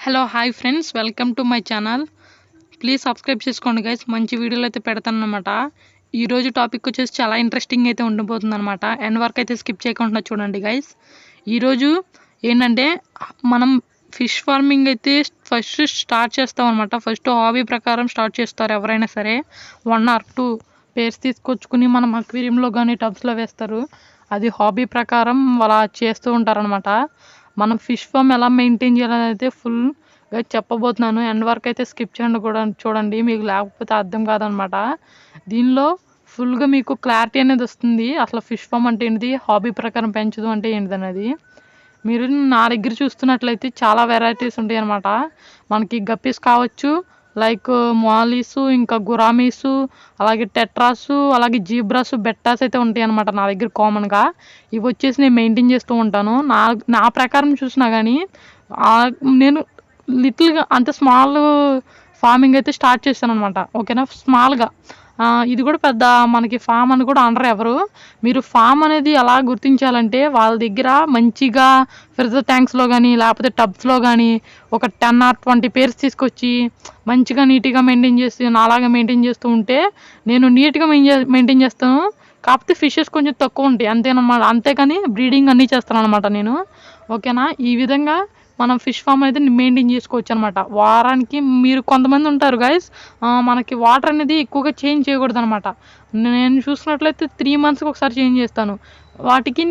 Hello hi friends, welcome to my channel. Please subscribe చేసుకోండి guys. మంచి వీడియోలు అయితే పెడతాను అనమాట. ఈరోజు టాపిక్ వచ్చేసి చాలా ఇంట్రెస్టింగ్ అయితే ఉండబోతుంది అనమాట. ఎండ్ వరకు అయితే స్కిప్ చేయకుండా చూడండి గైస్. ఈరోజు ఏంటంటే మనం ఫిష్ ఫార్మింగ్ అయితే ఫస్ట్ స్టార్ట్ చేస్తాం అనమాట. ఫస్ట్ హాబీ ప్రకారం స్టార్ట్ చేస్తారు ఎవరైనా సరే. 1 or 2 పేర్స్ తీసుకొచ్చుకుని మనం అక్వేరియంలో కానీ టబ్స్లో వేస్తారు. అది హాబీ ప్రకారం అలా చేస్తూ ఉంటారనమాట. మనం ఫిష్ ఫామ్ ఎలా మెయింటైన్ చేయాలని అయితే ఫుల్గా చెప్పబోతున్నాను. ఎండ్ వరకు అయితే స్కిప్ చేయండి కూడా చూడండి, మీకు లేకపోతే అర్థం కాదనమాట. దీనిలో ఫుల్గా మీకు క్లారిటీ అనేది వస్తుంది. అసలు ఫిష్ ఫామ్ అంటే ఏంటిది, హాబీ ప్రకారం పెంచడం అంటే ఏంటిది అనేది. మీరు నా దగ్గర చూస్తున్నట్లయితే చాలా వెరైటీస్ ఉంటాయి అనమాట. మనకి గప్పీస్ కావచ్చు, లైక్ మాలీసు, ఇంకా గురామీసు, అలాగే టెట్రాసు, అలాగే జీబ్రాస్, బెట్టాస్ అయితే ఉంటాయి అనమాట నా దగ్గర కామన్గా. ఇవి వచ్చేసి నేను మెయింటైన్ చేస్తూ ఉంటాను. నా ప్రకారం చూసినా కానీ నేను లిటిల్గా అంత స్మాల్ ఫార్మింగ్ అయితే స్టార్ట్ చేశాను అనమాట. ఓకేనా, స్మాల్గా. ఇది కూడా పెద్ద మనకి ఫామ్ అని కూడా అనరు ఎవరు. మీరు ఫామ్ అనేది ఎలా గుర్తించాలంటే వాళ్ళ దగ్గర మంచిగా ఫ్రిజర్ ట్యాంక్స్లో కానీ లేకపోతే టబ్స్లో కానీ ఒక 10 or 20 పేర్స్ తీసుకొచ్చి మంచిగా నీట్గా మెయింటైన్ చేసి నాలాగా మెయింటైన్ చేస్తూ ఉంటే, నేను నీట్గా మెయింటైన్ చేస్తాను. కాకపోతే ఫిషెస్ కొంచెం తక్కువ ఉంటాయి అంతేనమాట. అంతేకాని బ్రీడింగ్ అన్నీ చేస్తాను అనమాట నేను. ఓకేనా, ఈ విధంగా మనం ఫిష్ ఫామ్ అయితే మెయింటైన్ చేసుకోవచ్చు అనమాట. వారానికి మీరు కొంతమంది ఉంటారు గైస్, మనకి వాటర్ అనేది ఎక్కువగా చేంజ్ చేయకూడదు అనమాట. నేను చూసినట్లయితే 3 monthsకి ఒకసారి చేంజ్ చేస్తాను. వాటికి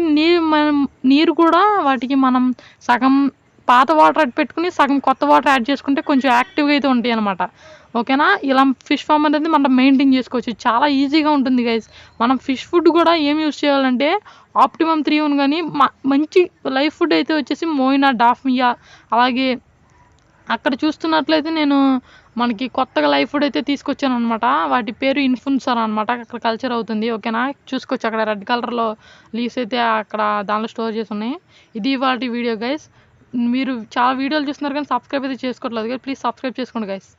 నీరు కూడా వాటికి మనం సగం పాత వాటర్ యాడ్ పెట్టుకుని సగం కొత్త వాటర్ యాడ్ చేసుకుంటే కొంచెం యాక్టివ్గా అయితే ఉంటాయి అనమాట. ఓకేనా, ఇలా ఫిష్ ఫామ్ అనేది మనం మెయింటైన్ చేసుకోవచ్చు. చాలా ఈజీగా ఉంటుంది గైస్. మనం ఫిష్ ఫుడ్ కూడా ఏం యూస్ చేయాలంటే ఆప్టిమమ్ 3 కానీ మంచి లైఫ్ ఫుడ్ అయితే వచ్చేసి మోయినా, డాఫ్మియా, అలాగే అక్కడ చూస్తున్నట్లయితే నేను మనకి కొత్తగా లైఫ్ ఫుడ్ అయితే తీసుకొచ్చాను అనమాట. వాటి పేరు ఇన్ఫ్లుయెన్సర్ అనమాట. అక్కడ కల్చర్ అవుతుంది. ఓకేనా, చూసుకోవచ్చు అక్కడ రెడ్ కలర్లో లీవ్స్ అయితే అక్కడ దానిలో స్టోర్ చేసి ఉన్నాయి. ఇది వాటి వీడియో గైస్. మీరు చాలా వీడియోలు చూస్తున్నారు కానీ సబ్స్క్రైబ్ అయితే చేసుకోవట్లేదు. ప్లీజ్ సబ్స్క్రైబ్ చేసుకోండి గైస్.